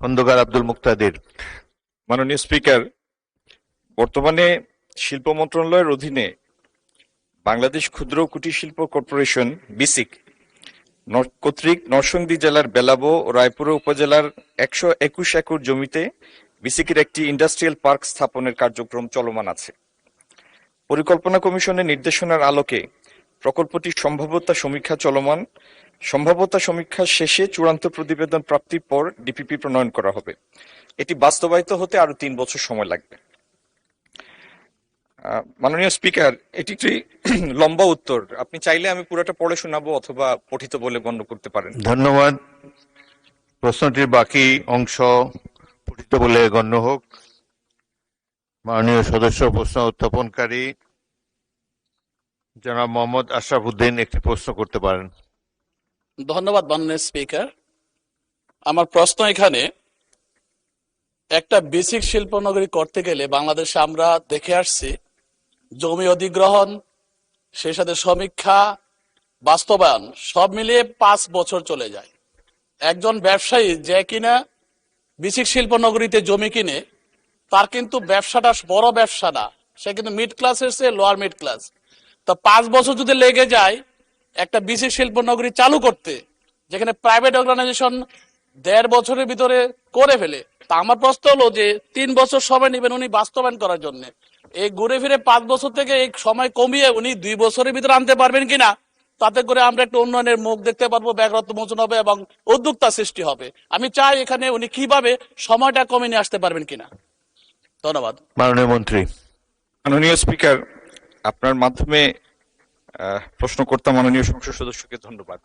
খন্দকার আব্দুল মুক্তাদির। মাননীয় স্পিকার, বর্তমানে শিল্প মন্ত্রণালয়ের অধীনে বাংলাদেশ ক্ষুদ্র ও কুটির শিল্প কর্পোরেশন বিসিক কর্তৃক নরসিংদী জেলার বেলাবো ও রায়পুর উপজেলার 121 একর জমিতে বিসিকের একটি ইন্ডাস্ট্রিয়াল পার্ক স্থাপনের কার্যক্রম চলমান আছে। পরিকল্পনা কমিশনের নির্দেশনার আলোকে প্রকল্পটির সম্ভাব্যতা সমীক্ষা চলমান। সম্ভাব্যতা সমীক্ষা শেষে চূড়ান্ত প্রতিবেদন প্রাপ্তির পর ডিপিপি প্রণয়ন করা হবে। এটি বাস্তবায়িত হতে আরো 3 বছর সময় লাগবে। মাননীয় স্পিকার, এটি একটি লম্বা উত্তর, আপনি চাইলে আমি পুরোটা পড়ে শোনাবো অথবা পঠিত বলে গণ্য করতে পারেন। ধন্যবাদ। প্রশ্নটির বাকি অংশ পঠিত বলে গণ্য হোক। মাননীয় সদস্য প্রশ্ন উত্থাপনকারী জনাব মোহাম্মদ আশরাফ উদ্দিন একটি প্রশ্ন করতে পারেন। ধন্যবাদ মাননীয় স্পিকার। আমার প্রশ্ন এখানে, একটা বেসিক শিল্পনগরী করতে গেলে বাংলাদেশে আমরা দেখে আসছি জমি অধিগ্রহণ, সেই সাথে সমীক্ষা, বাস্তবায়ন সব মিলিয়ে 5 বছর চলে যায়। একজন ব্যবসায়ী যে কিনা বেসিক শিল্পনগরীতে জমি কিনে, তার কিন্তু ব্যবসাটা বড় ব্যবসা না, সে কিন্তু মিড ক্লাসের চেয়ে লোয়ার মিড ক্লাস। তা 5 বছর যদি লেগে যায় একটা বেসিক শিল্পনগরী চালু করতে, যেখানে প্রাইভেট অর্গানাইজেশন 1.5 বছরের ভিতরে করে ফেলে, তা আমার প্রশ্ন হলো যে 3 বছর সময় নেবেন উনি বাস্তবায়ন করার জন্য, এই ঘুরে ফিরে 5 বছর থেকে এই সময় কমিয়ে উনি 2 বছরের ভিতরে আনতে পারবেন কিনা, তাতে করে আমরা একটু উন্নয়নের মুখ দেখতে পারবো, ব্যাঘাত মোচন হবে এবং উদ্যোক্তা সৃষ্টি হবে। আমি চাই এখানে উনি কিভাবে সময়টা কমিয়ে নিয়ে আসতে পারবেন কিনা। ধন্যবাদ। মাননীয় মন্ত্রী। মাননীয় স্পিকার, আপনার মাধ্যমে প্রশ্নকর্তা মাননীয় সংসদ সদস্যকে ধন্যবাদ।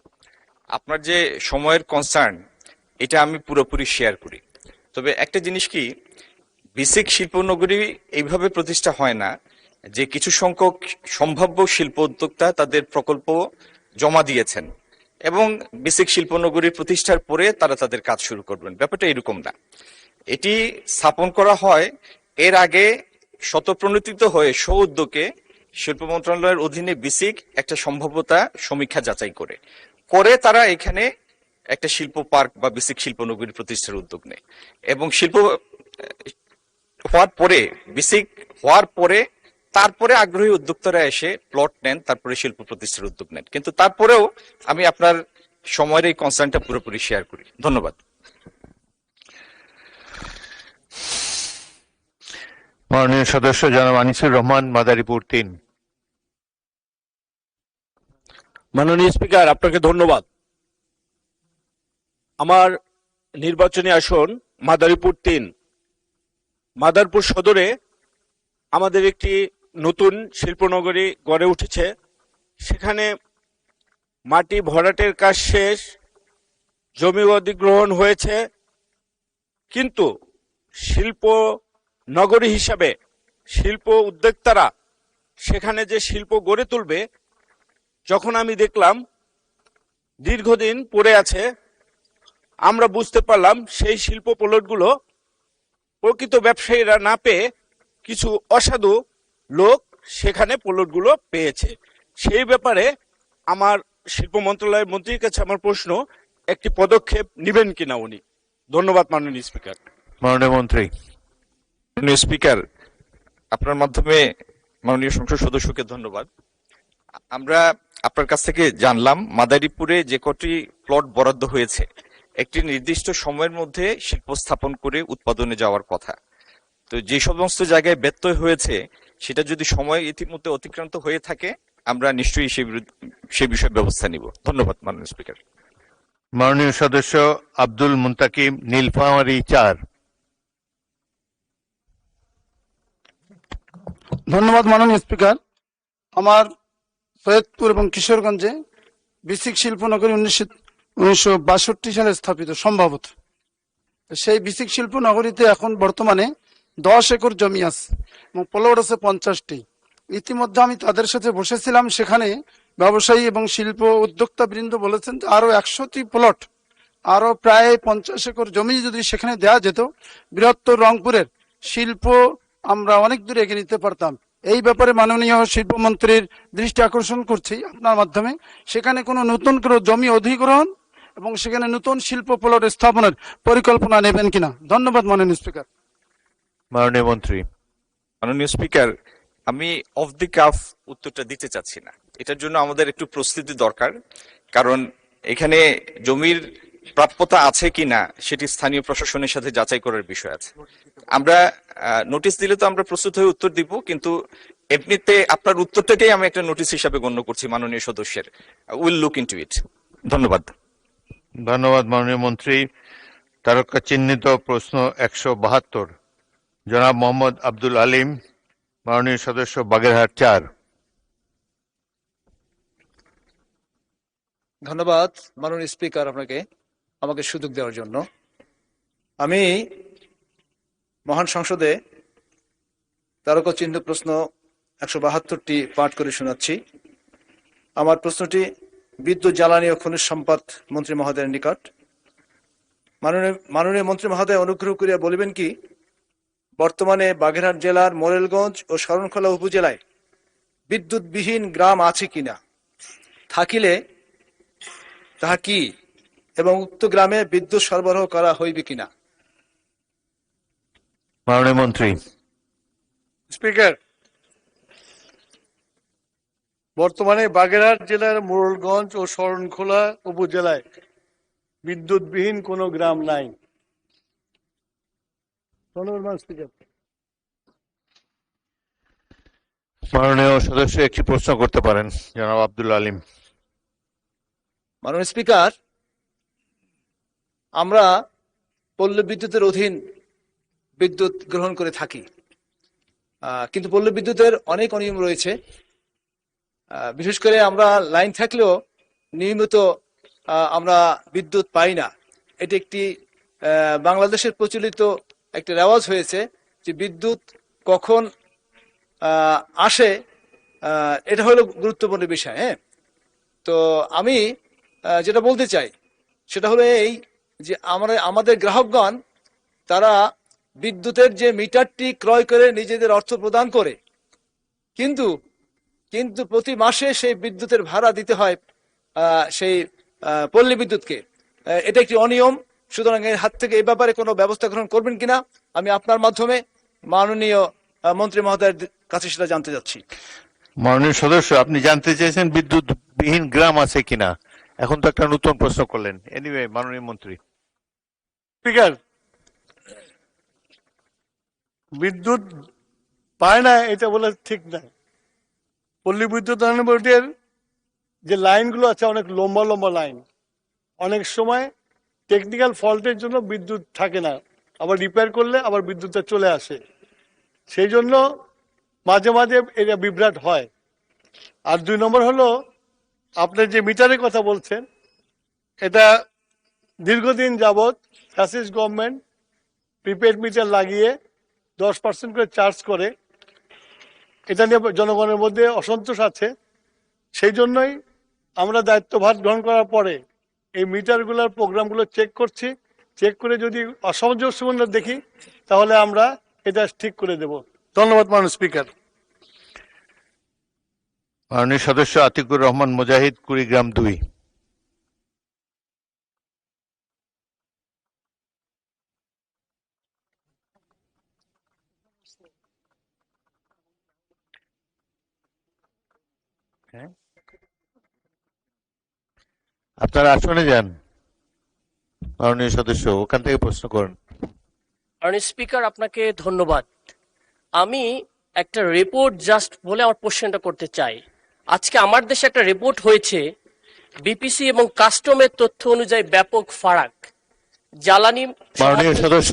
আপনার যে সময়ের কনসার্ন, এটা আমি পুরোপুরি শেয়ার করি। তবে একটা জিনিস কি, বেসিক শিল্পনগরী এইভাবে প্রতিষ্ঠা হয় না যে কিছু সংখ্যক সম্ভাব্য শিল্প উদ্যোক্তা তাদের প্রকল্প জমা দিয়েছেন এবং বেসিক শিল্পনগরী প্রতিষ্ঠার পরে তারা তাদের কাজ শুরু করবেন, ব্যাপারটা এরকম না। এটি স্থাপন করা হয় এর আগে শতপ্রণোদিত হয়ে উদ্যোগে শিল্প মন্ত্রণালয়ের অধীনে বিসিক একটা সম্ভাব্যতা সমীক্ষা যাচাই করে তারা এখানে একটা শিল্প পার্ক বা বেসিক শিল্পনগরী প্রতিষ্ঠার উদ্যোগ নেয় এবং শিল্প হওয়ার পরে, বেসিক হওয়ার পরে তারপরে আগ্রহী উদ্যোক্তারা এসে প্লট নেন, তারপরে শিল্প প্রতিষ্ঠার উদ্যোগ নেন। কিন্তু তারপরেও আমি আপনার সময়ের এই কনসার্নটা পুরোপুরি শেয়ার করি। ধন্যবাদ। মাননীয় সদস্য জনাব আনিসুর রহমান, মাদারীপুর 3। মাননীয় স্পিকার, আপনাকে ধন্যবাদ। আমার নির্বাচনী আসন মাদারীপুর 3। মাদারীপুর সদরে আমাদের একটি নতুন শিল্পনগরী গড়ে উঠেছে। সেখানে মাটি ভরাটের কাজ শেষ, জমি অধিগ্রহণ হয়েছে, কিন্তু শিল্প নগরী হিসাবে শিল্প উদ্যোক্তারা সেখানে যে শিল্প গড়ে তুলবে, যখন আমি দেখলাম দীর্ঘদিন পড়ে আছে, আমরা বুঝতে পারলাম সেই শিল্প প্লটগুলো প্রকৃত ব্যবসায়ীরা না পেয়ে কিছু অসাধু লোক সেখানে প্লটগুলো পেয়েছে। সেই ব্যাপারে আমার শিল্প মন্ত্রণালয়ের মন্ত্রীর কাছে আমার প্রশ্ন, একটি পদক্ষেপ নেবেন কিনা উনি। ধন্যবাদ মাননীয় স্পিকার। মাননীয় মন্ত্রী। মাননীয় স্পিকার, আপনার মাধ্যমে মাননীয় সংসদ সদস্যকে ধন্যবাদ। আমরা আপনার কাছ থেকে জানলাম মাদারীপুরে যে কটি প্লট বরাদ্দ হয়েছে একটি নির্দিষ্ট সময়ের মধ্যে শিল্প স্থাপন করে উৎপাদনে যাওয়ার কথা। তো যে সমস্ত জায়গায় ব্যত্যয় হয়েছে সেটা যদি সময় ইতিমধ্যে অতিক্রান্ত হয়ে থাকে, আমরা নিশ্চয়ই সে বিষয়ে ব্যবস্থা নিব। ধন্যবাদ মাননীয় স্পিকার। মাননীয় সদস্য আব্দুল মুন্তাকিম, নীলফামারী 4। ধন্যবাদ মাননীয় স্পিকার। আমার সৈয়দপুর এবং কিশোরগঞ্জে বেসিক শিল্পনগরী 1962 সালে স্থাপিত সম্ভবত। সেই বেসিক শিল্পনগরীতে এখন বর্তমানে 10 একর জমি আছে এবং প্লট আছে 50টি। ইতিমধ্যে আমি তাদের সাথে বসেছিলাম, সেখানে ব্যবসায়ী এবং শিল্প উদ্যোক্তা বৃন্দ বলেছেন যে আরো 100টি প্লট, আরো প্রায় 50 একর জমি যদি সেখানে দেওয়া যেত, বৃহত্তর রংপুরের শিল্প আমরা অনেক দূরে এগিয়ে নিতে পারতাম। এই ব্যাপারে মাননীয় শিল্পমন্ত্রীর দৃষ্টি আকর্ষণ করছি আপনার মাধ্যমে, সেখানে কোনো নতুন করে জমি অধিগ্রহণ এবং সেখানে নতুন শিল্প প্লট স্থাপনের পরিকল্পনা নেবেন কিনা? ধন্যবাদ মাননীয় স্পিকার। মাননীয় মন্ত্রী। মাননীয় স্পিকার, আমি অফ দি কাফ উত্তরটা দিতে চাচ্ছি না। এটার জন্য আমাদের একটু প্রস্তুতি দরকার, কারণ এখানে জমির প্রাপ্যতা আছে কিনা সেটি স্থানীয় প্রশাসনের সাথে যাচাই করার বিষয় আছে। আমরা নোটিশ দিলে তো আমরা প্রস্তুত হয়ে উত্তর দিব, কিন্তু এমনিতে আপনার উত্তরটাকেই আমি একটা নোটিশ হিসাবে গণ্য করছি মাননীয় সদস্যের। উইল লুক ইনটু ইট। ধন্যবাদ। ধন্যবাদ মাননীয় মন্ত্রী। তারকা চিহ্নিত প্রশ্ন 172, জনাব মোহাম্মদ আব্দুল আলিম, মাননীয় সদস্য বাগেরহাট 4। ধন্যবাদ মাননীয় স্পিকার আপনাকে আমাকে সুযোগ দেওয়ার জন্য। আমি মহান সংসদে তারকা চিহ্ন প্রশ্ন 172টি পাঠ করে শোনাচ্ছি। আমার প্রশ্নটি বিদ্যুৎ, জ্বালানি ও খনিজ সম্পদ মন্ত্রী মহোদয়ের নিকট। মাননীয় মন্ত্রী মহোদয়, অনুগ্রহ করিয়া বলিবেন কি বর্তমানে বাগেরহাট জেলার মোরেলগঞ্জ ও শরণখোলা উপজেলায় বিদ্যুৎবিহীন গ্রাম আছে কিনা? থাকিলে তাহা কি, এবং উক্ত গ্রামে বিদ্যুৎ সরবরাহ করা হইবে কিনা? মাননীয় মন্ত্রী। স্পিকার, বর্তমানে বাগেরহাট জেলার মোড়লগঞ্জ ও শরণখোলা উপজেলায় বিদ্যুৎবিহীন কোনো গ্রাম নাই। ধন্যবাদ স্পিকার। মাননীয় সদস্য একটি প্রশ্ন করতে পারেন, জনাব আব্দুল আলিম। মাননীয় স্পিকার, আমরা পল্লী বিদ্যুতের অধীন বিদ্যুৎ গ্রহণ করে থাকি, কিন্তু পল্লী বিদ্যুতের অনেক অনিয়ম রয়েছে। বিশেষ করে আমরা লাইন থাকলেও নিয়মিত আমরা বিদ্যুৎ পাই না। এটি একটি বাংলাদেশের প্রচলিত একটা রেওয়াজ হয়েছে যে বিদ্যুৎ কখন আসে, এটা হলো গুরুত্বপূর্ণ বিষয়। হ্যাঁ, তো আমি যেটা বলতে চাই সেটা হলো এই যে আমাদের গ্রাহকগণ তারা বিদ্যুতের যে মিটারটি ক্রয় করে নিজেদের অর্থ প্রদান করে, কিন্তু প্রতি মাসে সেই বিদ্যুতের ভাড়া দিতে হয় সেই পল্লী বিদ্যুৎকে। এটা একটি অনিয়ম। সুতরাং এর হাত থেকে এই ব্যাপারে কোনো ব্যবস্থা গ্রহণ করবেন কিনা আমি আপনার মাধ্যমে মাননীয় মন্ত্রী মহোদয়ের কাছে সেটা জানতে চাচ্ছি। মাননীয় সদস্য, আপনি জানতে চেয়েছেন বিদ্যুৎবিহীন গ্রাম আছে কিনা। এখন তো একটা নতুন প্রশ্ন করলেন। এনিওয়ে, মাননীয় মন্ত্রী। স্পিকার, বিদ্যুৎ পায় না এটা বলে ঠিক না। পল্লী বিদ্যুৎ উন্নয়ন বোর্ডের যে লাইনগুলো আছে অনেক লম্বা লম্বা লাইন, অনেক সময় টেকনিক্যাল ফল্টের জন্য বিদ্যুৎ থাকে না, আবার রিপেয়ার করলে আবার বিদ্যুৎটা চলে আসে। সেই জন্য মাঝে মাঝে এটা বিভ্রাট হয়। আর 2 নম্বর হলো, আপনি যে মিটারের কথা বলছেন, এটা দীর্ঘদিন যাবৎ ফ্যাসিস্ট গভর্নমেন্ট প্রিপেড মিটার লাগিয়ে 10% করে চার্জ করে। এটা নিয়ে জনগণের মধ্যে অসন্তোষ আছে। সেই জন্যই আমরা দায়িত্বভার গ্রহণ করার পরে এই মিটারগুলোর প্রোগ্রামগুলো চেক করছি। চেক করে যদি অসামঞ্জস্যপূর্ণ দেখি তাহলে আমরা এটা ঠিক করে দেব। ধন্যবাদ মাননীয় স্পিকার। মাননীয় সদস্য আতিকুর রহমান মুজাহিদ, কুড়িগ্রাম 2। আপনারা আসনে যান। মাননীয় সদস্য ওখান থেকে প্রশ্ন করুন। মাননীয় স্পিকার, আপনাকে ধন্যবাদ। আমি একটা রিপোর্ট জাস্ট বলে আমার কোশ্চেনটা করতে চাই। আজকে আমার দেশে একটা রিপোর্ট হয়েছে, বিপিসি এবং কাস্টমের তথ্য অনুযায়ী ব্যাপক ফারাক। জ্বালানি মাননীয় সদস্য,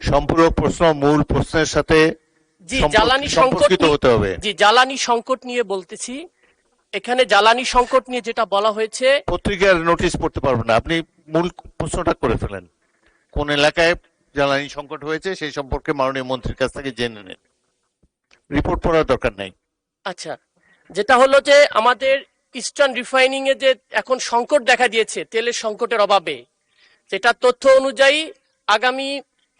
সম্পূর্ণ প্রশ্ন মূল প্রশ্নের সাথে জ্বালানি সংকট সম্পর্কিত হতে হবে। জ্বালানি সংকট নিয়ে বলতেছি। এখানে জ্বালানি সংকট নিয়ে যেটা বলা হয়েছে, পত্রিকার নোটিশ পড়তে পারবেন না, আপনি মূল প্রশ্নটা করে ফেলেন। কোন এলাকায় জ্বালানি সংকট হয়েছে সেই সম্পর্কে মাননীয় মন্ত্রীর কাছ থেকে জেনে নেন, রিপোর্ট পড়ার দরকার নাই। আচ্ছা, যেটা হলো যে আমাদের ইস্টার্ন রিফাইনিং এ যে এখন সংকট দেখা দিয়েছে তেলের সংকটের অভাবে, যেটা তথ্য অনুযায়ী আগামী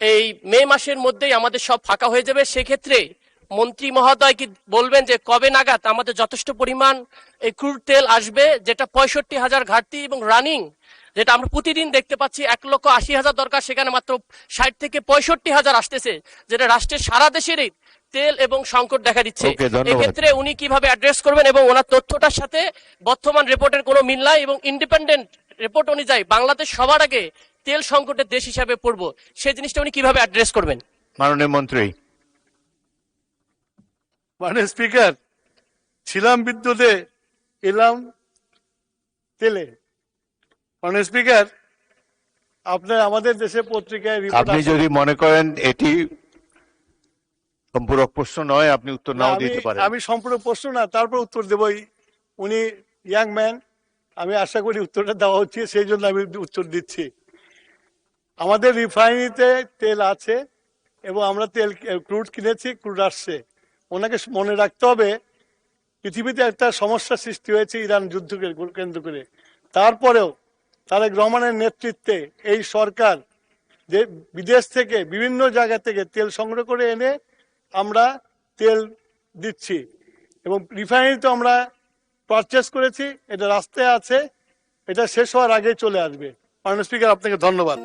এই মে মাসের মধ্যেই আমাদের সব ফাঁকা হয়ে যাবে। সেক্ষেত্রে মন্ত্রী মহোদয় কি বলবেন যে কবে নাগাদ আমাদের যথেষ্ট পরিমাণ এই ক্রুড তেল আসবে, যেটা 65,000 ঘাটতি এবং রানিং যেটা আমরা প্রতিদিন দেখতে পাচ্ছি 1,80,000 দরকার, সেখানে মাত্র 60 থেকে 65,000 আসতেছে, যেটা রাষ্ট্রের সারা দেশেরই তেল এবং সংকট দেখা দিচ্ছে। Okay, ধন্যবাদ। এক্ষেত্রে উনি কিভাবে অ্যাড্রেস করবেন এবং ওনার তথ্যটার সাথে বর্তমান রিপোর্টের কোনো মিল নাই এবং ইন্ডিপেন্ডেন্ট রিপোর্ট অনুযায়ী বাংলাদেশ সবার আগে তেল সংকটের দেশ হিসাবে পড়বো, সেই জিনিসটা উনি কিভাবে অ্যাড্রেস করবেন? মাননীয় মন্ত্রী। মানে স্পিকার, ছিলাম বিদ্যুতে, এলাম তেলে। মানে স্পিকার, আপনার আমাদের দেশে পত্রিকায় রিপোর্ট আপনি যদি মনে করেন এটি সম্পূরক প্রশ্ন নয়, আপনি উত্তর নাও দিতে পারেন। আমি সম্পূর্ণ প্রশ্ন না, তারপর উত্তর দেবই। উনি ইয়াং ম্যান, আমি আশা করি উত্তরটা দেওয়া উচিত, সেই জন্য আমি উত্তর দিচ্ছি। আমাদের রিফাইনারিতে তেল আছে এবং আমরা তেল ক্রুড কিনেছি, ক্রুড আসছে। ওনাকে মনে রাখতে হবে পৃথিবীতে একটা সমস্যা সৃষ্টি হয়েছে ইরান যুদ্ধকে কেন্দ্র করে। তারপরেও তারেক রহমানের নেতৃত্বে এই সরকার যে বিদেশ থেকে বিভিন্ন জায়গা থেকে তেল সংগ্রহ করে এনে আমরা তেল দিচ্ছি এবং রিফাইনারিতে আমরা পারচেস করেছি, এটা রাস্তায় আছে, এটা শেষ হওয়ার আগে চলে আসবে। মাননীয় স্পিকার, আপনাকে ধন্যবাদ।